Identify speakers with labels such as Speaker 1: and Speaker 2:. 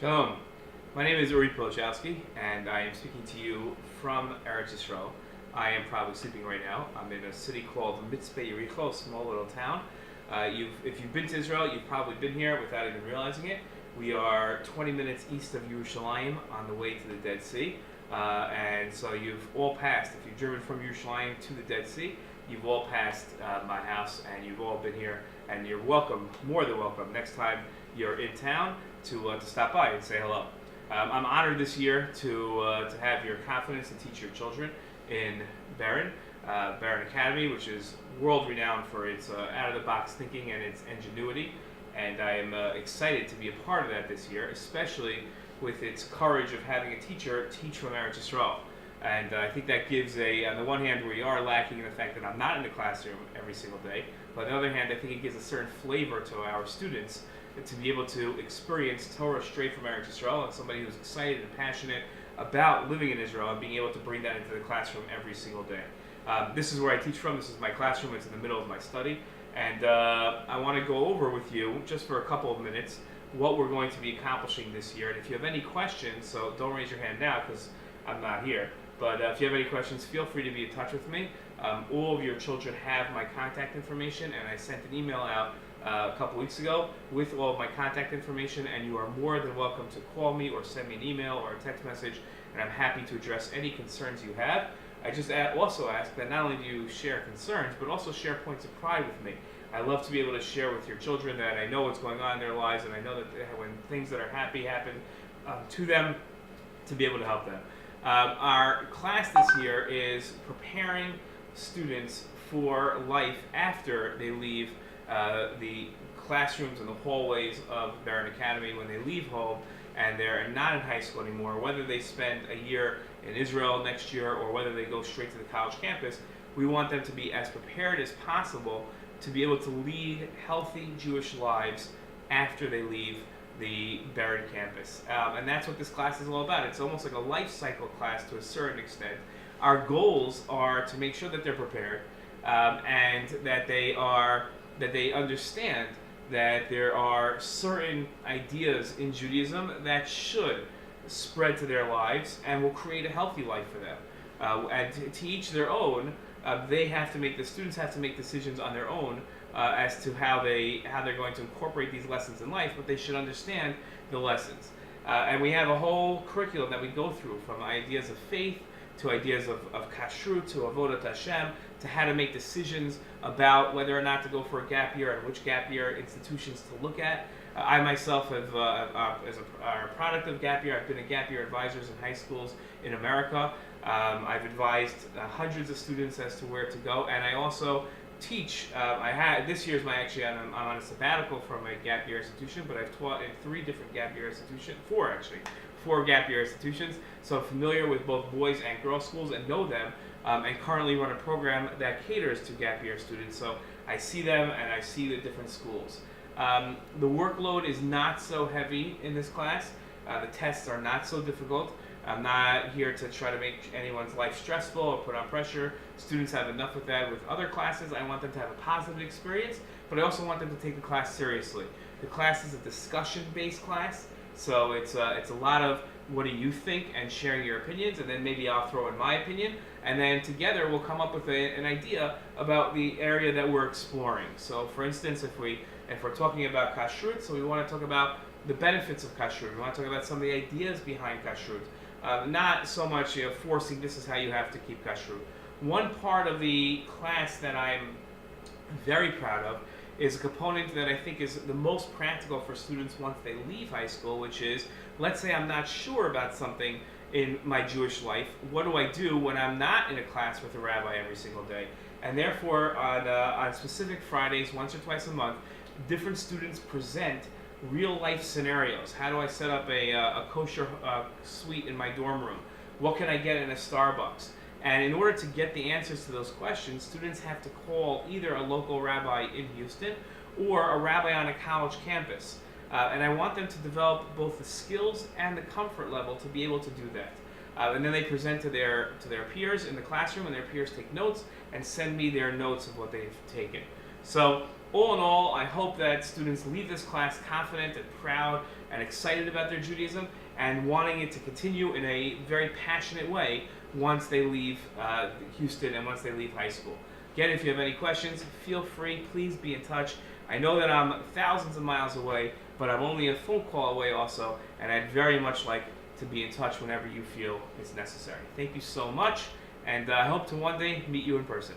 Speaker 1: Shalom. My name is Uri Pilachowski, and I am speaking to you from Eretz Yisrael. I am probably sleeping right now. I'm in a city called Mitzpe Yericho, a small little town. If you've been to Israel, you've probably been here without even realizing it. We are 20 minutes east of Yerushalayim on the way to the Dead Sea. And so you've all passed, if you've driven from Yerushalayim to the Dead Sea, you've all passed my house, and you've all been here, and you're welcome, more than welcome, next time you're in town to stop by and say hello. I'm honored this year to have your confidence to teach your children in Beren, Beren Academy, which is world renowned for its out-of-the-box thinking and its ingenuity. And I am excited to be a part of that this year, especially with its courage of having a teacher teach from Eretz Yisrael. And I think that gives on the one hand, we are lacking in the fact that I'm not in the classroom every single day, but on the other hand, I think it gives a certain flavor to our students to be able to experience Torah straight from Eretz Yisrael, and somebody who's excited and passionate about living in Israel and being able to bring that into the classroom every single day. This is where I teach from. This is my classroom. It's in the middle of my study. And I want to go over with you, just for a couple of minutes, what we're going to be accomplishing this year. And if you have any questions, so don't raise your hand now because I'm not here, but if you have any questions, feel free to be in touch with me. All of your children have my contact information, and I sent an email out a couple weeks ago with all of my contact information, and you are more than welcome to call me or send me an email or a text message, and I'm happy to address any concerns you have. I just also ask that not only do you share concerns, but also share points of pride with me. I love to be able to share with your children that I know what's going on in their lives, and I know that when things that are happy happen to them, to be able to help them. Our class this year is preparing students for life after they leave the classrooms and the hallways of Beren Academy, when they leave home and they're not in high school anymore, whether they spend a year in Israel next year or whether they go straight to the college campus. We want them to be as prepared as possible to be able to lead healthy Jewish lives after they leave the Beren campus. And that's what this class is all about. It's almost like a life cycle class to a certain extent. Our goals are to make sure that they're prepared and that they understand that there are certain ideas in Judaism that should spread to their lives and will create a healthy life for them. And to each their own, the students have to make decisions on their own as to how they're going to incorporate these lessons in life, but they should understand the lessons. And we have a whole curriculum that we go through, from ideas of faith to ideas of kashrut, to avodat Hashem, to how to make decisions about whether or not to go for a gap year and which gap year institutions to look at. I myself have, as a product of gap year, I've been a gap year advisors in high schools in America. I've advised hundreds of students as to where to go, and I also teach. This year's I'm on a sabbatical from a gap year institution, but I've taught in four gap year institutions. So I'm familiar with both boys and girls schools and know them, and currently run a program that caters to gap year students. So I see them and I see the different schools. The workload is not so heavy in this class. The tests are not so difficult. I'm not here to try to make anyone's life stressful or put on pressure. Students have enough with that with other classes. I want them to have a positive experience, but I also want them to take the class seriously. The class is a discussion-based class, so it's a lot of what do you think and sharing your opinions, and then maybe I'll throw in my opinion, and then together we'll come up with an idea about the area that we're exploring. So for instance, if we're talking about kashrut, so we want to talk about the benefits of kashrut. We want to talk about some of the ideas behind kashrut. Not so much forcing this is how you have to keep kashrut. One part of the class that I'm very proud of is a component that I think is the most practical for students once they leave high school, which is, let's say I'm not sure about something in my Jewish life. What do I do when I'm not in a class with a rabbi every single day? And therefore, on specific Fridays, once or twice a month, different students present real life scenarios. How do I set up a kosher suite in my dorm room? What can I get in a Starbucks? And in order to get the answers to those questions, students have to call either a local rabbi in Houston or a rabbi on a college campus. And I want them to develop both the skills and the comfort level to be able to do that. And then they present to their peers in the classroom, and their peers take notes and send me their notes of what they've taken. So all in all, I hope that students leave this class confident and proud and excited about their Judaism and wanting it to continue in a very passionate way once they leave Houston and once they leave high school. Again, if you have any questions, feel free, please be in touch. I know that I'm thousands of miles away, but I'm only a phone call away also, and I'd very much like to be in touch whenever you feel it's necessary. Thank you so much, and I hope to one day meet you in person.